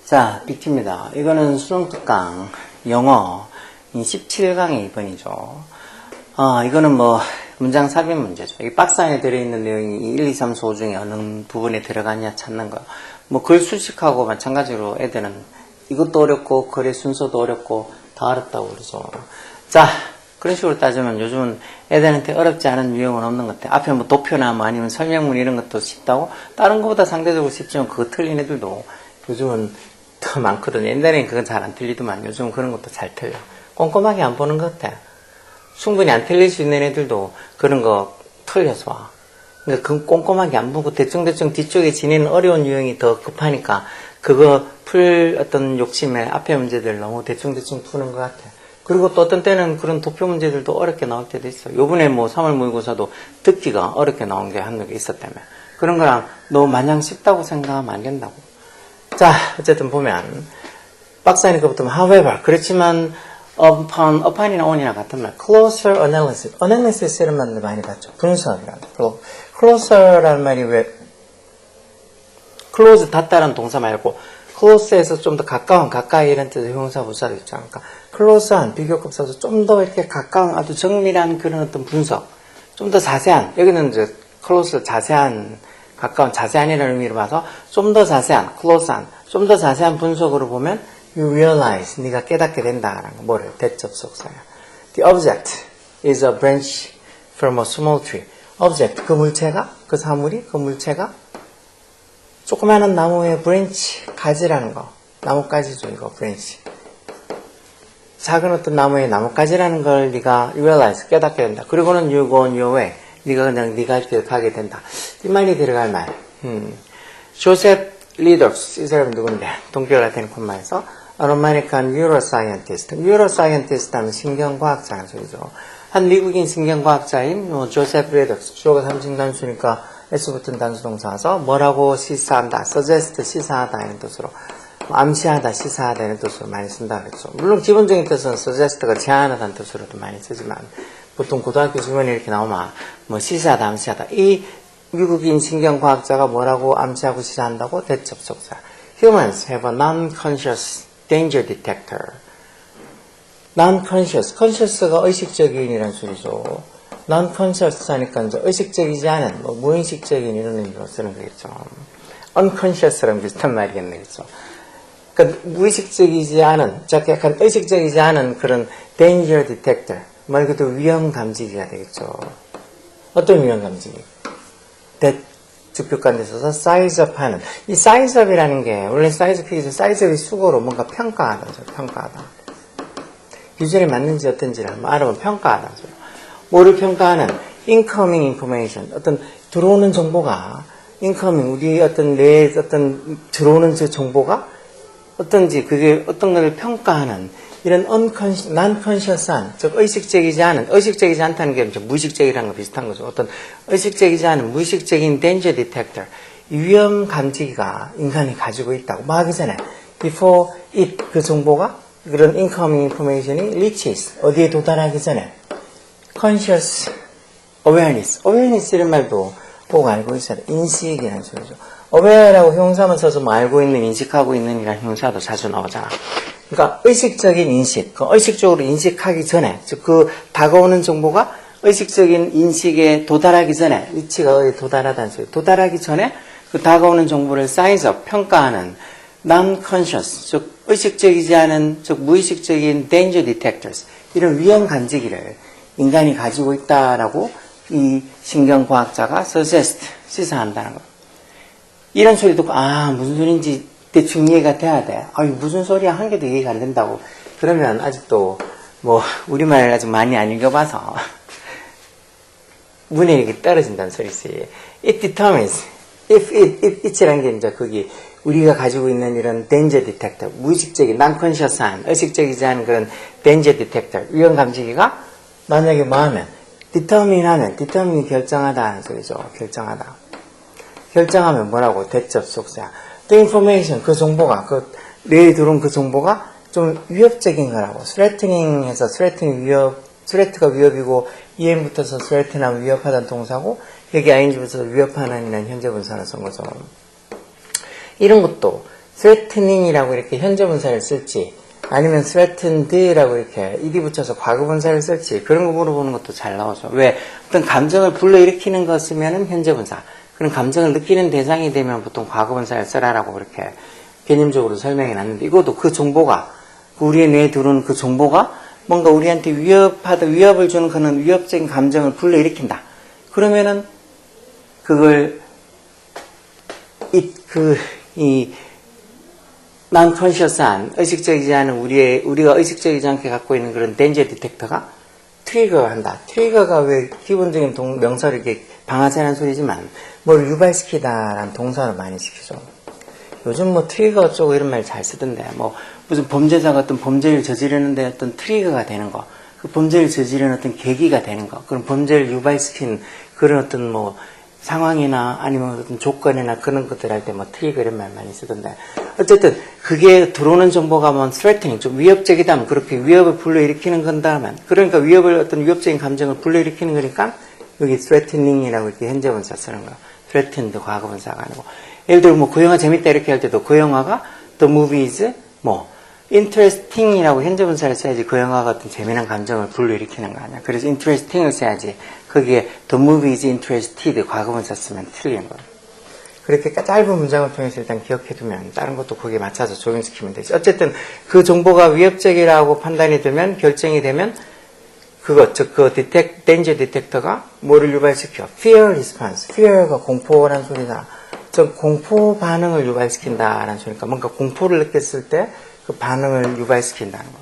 자, 빅티입니다. 이거는 수능 특강 영어 17강의 2번이죠. 이거는 뭐 문장 삽입 문제죠. 이 박스 안에 들어있는 내용이 1, 2, 3, 4 중에 어느 부분에 들어갔냐 찾는 거예요. 뭐 글 수식하고 마찬가지로 애들은 이것도 어렵고 글의 순서도 어렵고 다 어렵다고 그러죠. 자, 그런 식으로 따지면 요즘은 애들한테 어렵지 않은 유형은 없는 것 같아요. 앞에 뭐 도표나 뭐 아니면 설명문 이런 것도 쉽다고, 다른 것보다 상대적으로 쉽지만 그거 틀린 애들도 요즘은 더 많거든요. 옛날에는 그건 잘 안 틀리더만 요즘은 그런 것도 잘 틀려. 꼼꼼하게 안 보는 것 같아. 충분히 안 틀릴 수 있는 애들도 그런 거 틀려서 와. 그러니까 그 꼼꼼하게 안 보고 대충대충 뒤쪽에 지니는 어려운 유형이 더 급하니까 그거 풀 어떤 욕심에 앞에 문제들 너무 대충대충 푸는 것 같아. 그리고 또 어떤 때는 그런 도표 문제들도 어렵게 나올 때도 있어. 요번에 뭐 3월 모의고사도 듣기가 어렵게 나온 게 한두 개 있었다며. 그런 거랑 너무 마냥 쉽다고 생각하면 안 된다고. 자, 어쨌든 보면 박스 안에 것부터 however, 그렇지만 upon이나 on이나 같은 말 closer analysis, analysis 이런 말들 많이 봤죠. 분석이라는 closer라는 말이 왜 close 닿다라는 동사 말고 close에서 좀 더 가까운, 가까이 이런 뜻의 형용사 부사도 있지 않을까. close한 비교급 써서 좀 더 이렇게 가까운 아주 정밀한 그런 어떤 분석, 좀 더 자세한, 여기는 이제 close 자세한, 가까운 자세한이라는 의미로 봐서 좀 더 자세한, close한, 좀 더 자세한 분석으로 보면 you realize, 네가 깨닫게 된다라는 거. 뭐를? 대접속사야. The object is a branch from a small tree. object, 그 물체가, 그 사물이, 그 물체가 조그마한 나무의 branch, 가지라는 거. 나뭇가지죠, 이거, branch. 작은 어떤 나무의 나뭇가지라는 걸 네가 realize, 깨닫게 된다. 그리고는 you go on your way. 네가 그냥 네가 할 길 가게 된다. 이 말이 들어갈 말. 조셉 리더스, 이 사람은 누군데? 동기열 라틴 콤마에서 An American neuroscientist. neuroscientist 하면 신경과학자라는 소리죠. 한 미국인 신경과학자인 조셉 리더스. 주어가 삼층단수니까 S 붙은 단수 동사서 뭐라고 시사한다. suggest, 시사하다 이런 뜻으로. 암시하다, 시사하다 이런 뜻으로 많이 쓴다 그랬죠. 물론 기본적인 뜻은 suggest가 제안하다는 뜻으로도 많이 쓰지만 보통 고등학교 주변에 이렇게 나오면 뭐 시사하다, 암시하다. 이 미국인 신경과학자가 뭐라고 암시하고 시사한다고? 대접속사. Humans have a non-conscious danger detector. non-conscious. conscious가 의식적인이라는 소리죠. non-conscious 하니까 이제 의식적이지 않은, 뭐 무의식적인 이런 의미로 쓰는 거겠죠. unconscious랑 비슷한 말이겠네, 그렇죠? 그러니까 무의식적이지 않은, 약간 의식적이지 않은 그런 danger detector. 말 그대로 위험 감지기가 되겠죠. 어떤 위험 감지기? 대주격관에 있어서 size up 하는. 이 size up이라는 게, 원래 size up이죠. size up이 수고로 뭔가 평가하다죠. 평가하다. 유전에 맞는지 어떤지를 한번 알아보면 평가하다죠. 뭐를 평가하는? incoming information. 어떤 들어오는 정보가, incoming, 우리 어떤 뇌에 어떤 들어오는 저 정보가 어떤지, 그게 어떤 것을 평가하는 이런 non-conscious한, 즉 의식적이지 않은, 의식적이지 않다는 게 무의식적이라는 거 비슷한 거죠. 어떤 의식적이지 않은 무의식적인 danger detector, 위험 감지기가 인간이 가지고 있다고. 뭐 하기 전에 before it, 그 정보가, 그런 incoming information이 reaches, 어디에 도달하기 전에 conscious awareness, awareness 이런 말도 꼭 알고 있어야 돼. 인식이라는 소리죠. aware라고 형용사만 써서 뭐 알고 있는, 인식하고 있는 이라는 형용사도 자주 나오잖아. 그러니까 의식적인 인식, 그 의식적으로 인식하기 전에, 즉 그 다가오는 정보가 의식적인 인식에 도달하기 전에, 위치가 어디에 도달하다는 소리, 도달하기 전에 그 다가오는 정보를 size up, 평가하는 non-conscious, 즉 의식적이지 않은, 즉 무의식적인 danger detectors, 이런 위험 감지기를 인간이 가지고 있다라고 이 신경과학자가 suggest, 시사한다는 거. 이런 소리 듣고 무슨 소리인지 대충 이해가 돼야 돼. 무슨 소리야? 한 개도 이해가 안 된다고. 그러면 아직도 뭐 우리말을 아직 많이 안 읽어봐서 문해력이 떨어진다는 소리지. It determines if it이라는 게 이제 거기 우리가 가지고 있는 이런 danger detector, 무의식적인 non-conscious한, 의식적이지 않은 그런 danger detector, 위험 감지기가 만약에 뭐 하면 determine 하면, determine 결정하다는 소리죠. 결정하다. 결정하면 뭐라고? 대접속사. The information, 그 정보가, 그 뇌에 들어온 그 정보가 좀 위협적인 거라고. threatening 해서 threatening 위협, threat가 위협이고 EM 붙어서 threaten하면 위협하다는 동사고 여기 ing 붙어서 위협하는이라는 현재 분사를 쓴 거죠. 이런 것도 threatening이라고 이렇게 현재 분사를 쓸지 아니면 threatened라고 이렇게 ed 붙여서 과거 분사를 쓸지 그런 거 물어보는 것도 잘 나오죠. 왜? 어떤 감정을 불러일으키는 거 쓰면은 현재 분사 그런 감정을 느끼는 대상이 되면 보통 과거 분사를 써라라고 그렇게 개념적으로 설명해 놨는데 이것도 그 정보가 우리의 뇌에 들어오는 그 정보가 뭔가 우리한테 위협을 주는 그런 위협적인 감정을 불러일으킨다. 그러면은 그걸 non-conscious한 의식적이지 않은 우리가 의식적이지 않게 갖고 있는 그런 danger detector가 트리거를 한다. 트리거가 왜 기본적인 명사를 이렇게 방아쇠라는 소리지만 뭘 유발시키다라는 동사를 많이 시키죠. 요즘 뭐 트리거 어쩌고 이런 말 잘 쓰던데 뭐 무슨 범죄자가 어떤 범죄를 저지르는데 어떤 트리거가 되는 거, 그 범죄를 저지르는 어떤 계기가 되는 거, 그런 범죄를 유발시킨 그런 어떤 뭐 상황이나 아니면 어떤 조건이나 그런 것들 할 때 뭐 트리거 이런 말 많이 쓰던데 어쨌든 그게 들어오는 정보가 뭐 threatening 좀 위협적이다면 그렇게 위협을 불러일으키는 건다면 그러니까 어떤 위협적인 감정을 불러일으키는 거니까 여기 threatening이라고 이렇게 현재 분사 쓰는 거야. threatened 과거 분사가 아니고 예를 들어 뭐 그 영화 재밌다 이렇게 할 때도 그 영화가 the movie is 뭐 interesting이라고 현재 분사를 써야지 그 영화가 어떤 재미난 감정을 불러일으키는 거 아니야. 그래서 interesting을 써야지 거기에 the movie is interested 과거 분사 쓰면 틀린 거야. 그렇게 짧은 문장을 통해서 일단 기억해두면 다른 것도 거기에 맞춰서 적용시키면 되지. 어쨌든 그 정보가 위협적이라고 판단이 되면 결정이 되면 그 danger detector가 뭐를 유발시켜? fear response. fear가 공포라는 소리다. 즉 공포 반응을 유발시킨다라는 소리니까 뭔가 공포를 느꼈을 때 그 반응을 유발시킨다는 거.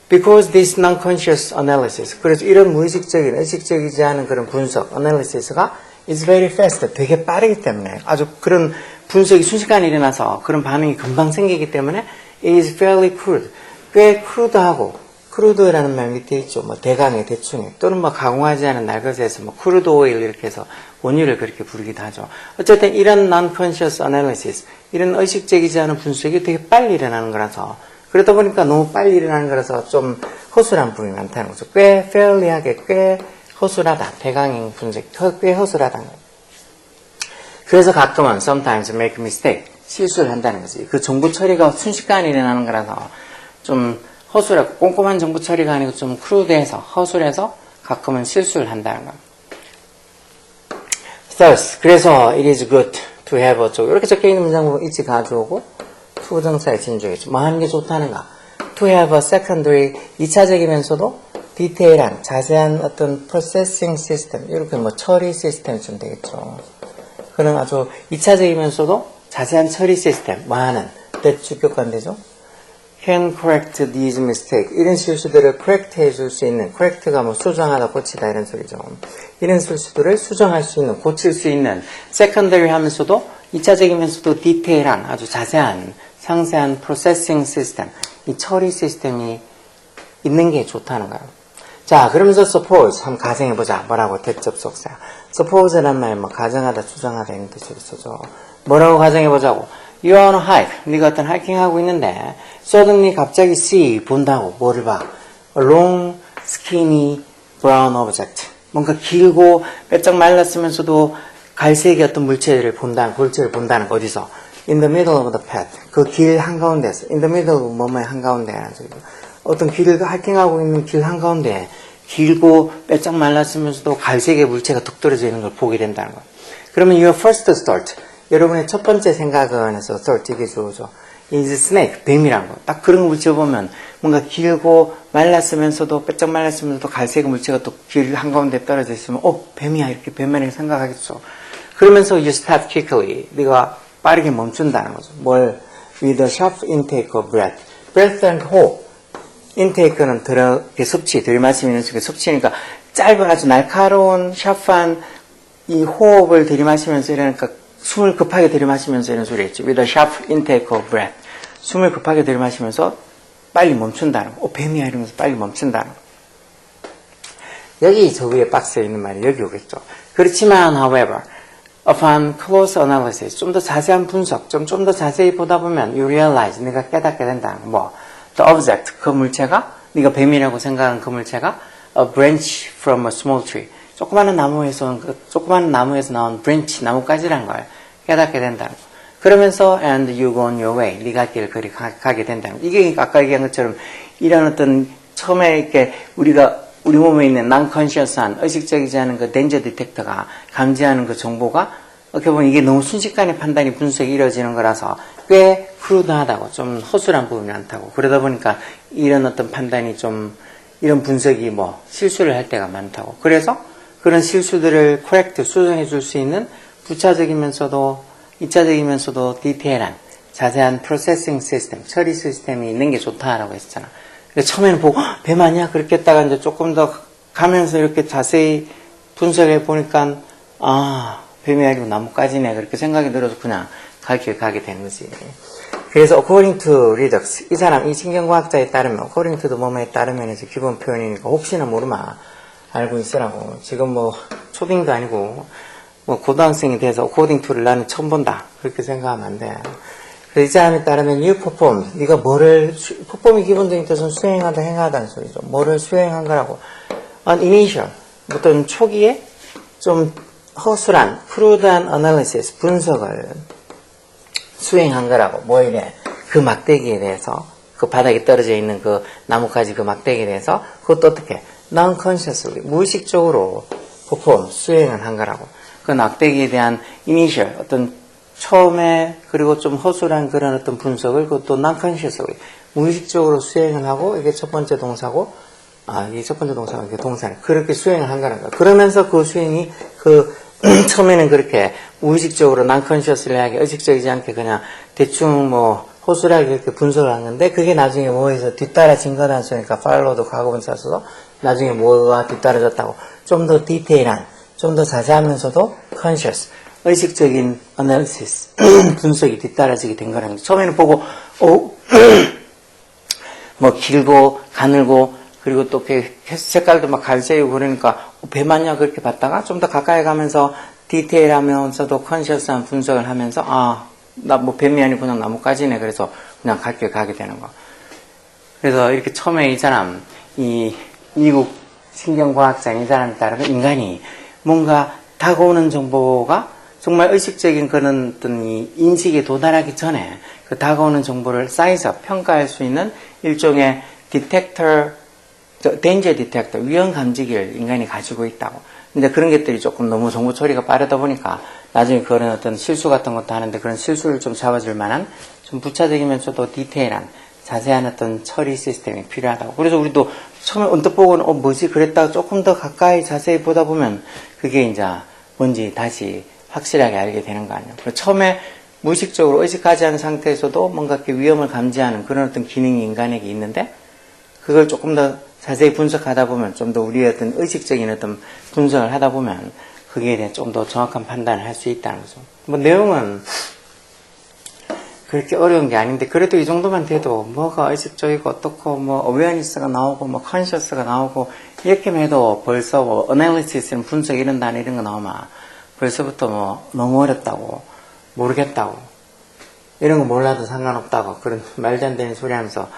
Because this non-conscious analysis, 그래서 이런 무의식적인, 의식적이지 않은 그런 분석, analysis가 is very fast, 되게 빠르기 때문에 아주 그런 분석이 순식간에 일어나서 그런 반응이 금방 생기기 때문에 it is fairly crude, 꽤 crude하고 크루드라는 말 밑에 있죠. 뭐 대강의 대충의 또는 뭐 가공하지 않은 날것에서 뭐 크루드 오일 이렇게 해서 원유를 그렇게 부르기도 하죠. 어쨌든 이런 non-conscious analysis, 이런 의식적이지 않은 분석이 되게 빨리 일어나는 거라서 그러다 보니까 너무 빨리 일어나는 거라서 좀 허술한 부분이 많다는 거죠. 꽤 fairly하게 꽤 허술하다. 대강의 분석 꽤 허술하다는 거예요. 그래서 가끔은 sometimes make mistake, 실수를 한다는 거지. 그 정보 처리가 순식간에 일어나는 거라서 좀 허술하고 꼼꼼한 정보 처리가 아니고 좀 크루드해서 허술해서 가끔은 실수를 한다는 거. Thus, 그래서 it is good to have a 이렇게 적혀있는 문장 보면 있지 가져오고 to 정사의 진주겠죠. 뭐 하는 게 좋다는가? To have a secondary 2차적이면서도 디테일한 자세한 어떤 processing system 이렇게 뭐 처리 시스템이 좀 되겠죠. 그런 아주 2차적이면서도 자세한 처리 시스템 뭐 하는 that 주격관되죠. can correct these mistakes. 이런 실수들을 correct 해줄 수 있는, correct가 뭐 수정하다, 고치다 이런 소리죠. 이런 실수들을 수정할 수 있는, 고칠 수 있는 secondary 하면서도 2차적이면서도 디테일한, 아주 자세한, 상세한 processing system, 이 처리 시스템이 있는 게 좋다는 거예요. 자, 그러면서 suppose 한번 가정해보자. 뭐라고? 대접속사. suppose란 말, 뭐 가정하다, 추정하다 이런 뜻으로 쓰죠. 뭐라고 가정해보자고? You are on a hike. 네가 어떤 하이킹하고 있는데 suddenly 갑자기 see 본다고 뭐를 봐? A long, skinny, brown object. 뭔가 길고 빼짝 말랐으면서도 갈색의 어떤 물체를 본다는 골체를 본다는 거 어디서? In the middle of the path. 그 길 한가운데서. In the middle of 뭐뭐의 한가운데라는 소리죠. 어떤 길을 하이킹하고 있는 길 한가운데 길고 빼짝 말랐으면서도 갈색의 물체가 툭 떨어져 있는 걸 보게 된다는 거. 그러면 your first thought. 여러분의 첫 번째 생각은 해서 thought 이게 주어져. is snake, 뱀이란 거. 딱 그런 거 물체보면 뭔가 길고 말랐으면서도 빼짝 말랐으면서도 갈색 물체가 또 길 한가운데 떨어져 있으면 뱀이야 이렇게 뱀만하게 생각하겠죠. 그러면서 you start quickly. 네가 빠르게 멈춘다는 거죠. 뭘? with a sharp intake of breath. breath and 호흡. intake는 섭취, 들이마시는 속에 섭취니까 짧은 아주 날카로운 샤프한 이 호흡을 들이마시면서 이러니까 숨을 급하게 들이마시면서 이런 소리 했죠. with a sharp intake of breath. 숨을 급하게 들이마시면서 빨리 멈춘다는 거. 뱀이야 이러면서 빨리 멈춘다는 거. 여기 저 위에 박스에 있는 말이 여기 오겠죠. 그렇지만 however, upon close analysis, 좀 더 자세한 분석, 좀 더 자세히 보다 보면 you realize, 네가 깨닫게 된다는 거. 뭐, the object, 그 물체가, 네가 뱀이라고 생각하는 그 물체가 a branch from a small tree. 조그마한 나무에서 나온 branch, 나뭇가지라는 걸 깨닫게 된다는 거. 그러면서 and you go on your way. 네가 길을 그리 가게 된다는 거. 이게 아까 얘기한 것처럼 이런 어떤 처음에 이렇게 우리 몸에 있는 non-conscious한 의식적이지 않은 그 danger detector가 감지하는 그 정보가 어떻게 보면 이게 너무 순식간에 판단이 분석이 이루어지는 거라서 꽤 크루드하다고 좀 허술한 부분이 많다고 그러다 보니까 이런 어떤 판단이 좀 이런 분석이 뭐 실수를 할 때가 많다고 그래서 그런 실수들을 correct 수정해 줄 수 있는 부차적이면서도 이차적이면서도 디테일한 자세한 프로세싱 시스템 처리 시스템이 있는 게 좋다라고 했잖아. 처음에는 보고 뱀 아니야? 그렇게 했다가 이제 조금 더 가면서 이렇게 자세히 분석해 보니까 뱀이 아니고 나뭇가지네 그렇게 생각이 들어서 그냥 갈 길 가게 된 거지. 그래서 according to Redox 이 신경과학자에 따르면 according to the 몸에 따르면 이제 기본 표현이니까 혹시나 모르면 알고 있으라고. 지금 뭐 초딩도 아니고 뭐 고등학생이 돼서 according to를 나는 처음 본다 그렇게 생각하면 안 돼. 그래서 이 사람에 따르면 you perform 네가 뭐를 perform이 기본적인 뜻은 수행하다 행하다는 소리죠. 뭐를 수행한 거라고. an initial 어떤 초기에 좀 허술한 crude한 analysis 분석을 수행한 거라고. 뭐 이래 그 막대기에 대해서 그 바닥에 떨어져 있는 그 나뭇가지 그 막대기에 대해서 그것도 어떻게 non-consciously 무의식적으로 perform 수행을 한 거라고. 그 막대기에 대한 initial 어떤 처음에 그리고 좀 허술한 그런 어떤 분석을 그것도 non-consciously 무의식적으로 수행을 하고 이게 첫 번째 동사고 이게 첫 번째 동사가 이게 동사네. 그렇게 수행을 한 거라는 거야. 그러면서 그 수행이 처음에는 그렇게 무의식적으로 non-consciously하게 의식적이지 않게 그냥 대충 뭐 허술하게 이렇게 분석을 한 건데 그게 나중에 뭐에서 뒤따라진 거라는 소리니까 follow도 과거분사 써서 나중에 뭐가 뒤따라졌다고 좀 더 디테일한 좀 더 자세하면서도 conscious 의식적인 analysis 분석이 뒤따라지게 된 거라는 거죠. 처음에는 보고 뭐 길고 가늘고 그리고 또 색깔도 막 갈색이고 그러니까 배 맞냐 그렇게 봤다가 좀 더 가까이 가면서 디테일하면서도 컨셔스한 분석을 하면서 나 뭐 뱀이 아니고 그냥 나뭇가지네 그래서 그냥 갈 길 가게 되는 거. 그래서 이렇게 처음에 이 사람 이 미국 신경과학자인 이 사람에 따르면 인간이 뭔가 다가오는 정보가 정말 의식적인 그런 어떤 이 인식에 도달하기 전에 그 다가오는 정보를 사이즈업, 평가할 수 있는 일종의 디텍터, danger detector, 위험 감지기를 인간이 가지고 있다고. 근데 그런 것들이 조금 너무 정보 처리가 빠르다 보니까 나중에 그런 어떤 실수 같은 것도 하는데 그런 실수를 좀 잡아줄 만한 좀 부차적이면서도 디테일한 자세한 어떤 처리 시스템이 필요하다고. 그래서 우리도 처음에 언뜻 보고는 뭐지 그랬다가 조금 더 가까이 자세히 보다 보면 그게 이제 뭔지 다시 확실하게 알게 되는 거 아니에요. 처음에 무의식적으로 의식하지 않은 상태에서도 뭔가 이렇게 위험을 감지하는 그런 어떤 기능이 인간에게 있는데 그걸 조금 더 자세히 분석하다 보면 좀 더 우리의 어떤 의식적인 어떤 분석을 하다 보면 거기에 대해 좀 더 정확한 판단을 할 수 있다는 거죠. 뭐 내용은 그렇게 어려운 게 아닌데 그래도 이 정도만 돼도 뭐가 의식적이고 어떻고 뭐 awareness가 나오고 뭐 conscious가 나오고 이렇게만 해도 벌써 뭐 analysis는 분석 이런 단어 이런 거 나오면 벌써부터 뭐 너무 어렵다고 모르겠다고 이런 거 몰라도 상관없다고 그런 말도 안 되는 소리 하면서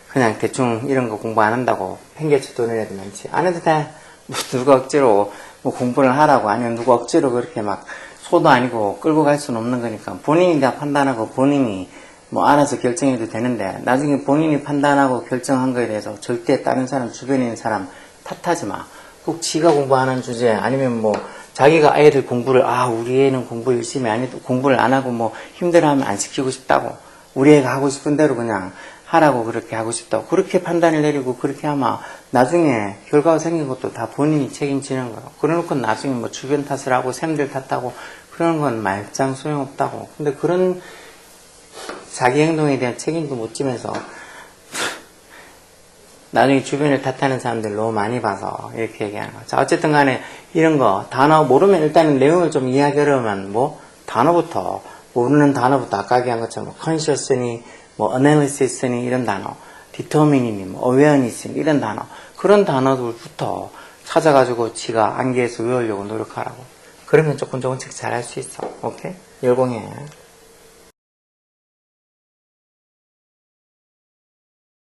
그냥 대충 이런 거 공부 안 한다고 팽개쳐 도는 애들 많지. 안 해도 돼. 뭐 누가 억지로 뭐 공부를 하라고 아니면 누가 억지로 그렇게 막 소도 아니고 끌고 갈 수는 없는 거니까 본인이 다 판단하고 본인이 뭐 알아서 결정해도 되는데 나중에 본인이 판단하고 결정한 거에 대해서 절대 다른 사람 주변에 있는 사람 탓하지 마. 꼭 지가 공부하는 주제 아니면 뭐 자기가 애들 공부를 우리 애는 공부 열심히 안 해도 공부를 안 하고 뭐 힘들어하면 안 시키고 싶다고 우리 애가 하고 싶은 대로 그냥 하라고 그렇게 하고 싶다고 그렇게 판단을 내리고 그렇게 하면 나중에 결과가 생긴 것도 다 본인이 책임지는 거예요. 그래놓고 나중에 뭐 주변 탓을 하고 샘들 탓하고 그런 건 말짱 소용없다고. 근데 그런 자기 행동에 대한 책임도 못 지면서 나중에 주변을 탓하는 사람들 너무 많이 봐서 이렇게 얘기하는 거죠. 자, 어쨌든 간에 이런 거 단어 모르면 일단은 내용을 좀 이해하기 어려우면 뭐 단어부터 모르는 단어부터 아까 얘기한 것처럼 conscious니 뭐 analysis니 이런 단어 determine이니 뭐 awareness니 이런 단어 그런 단어들부터 찾아가지고 지가 암기해서 외우려고 노력하라고. 그러면 조금 조금씩 잘할 수 있어. 오케이? 열공해.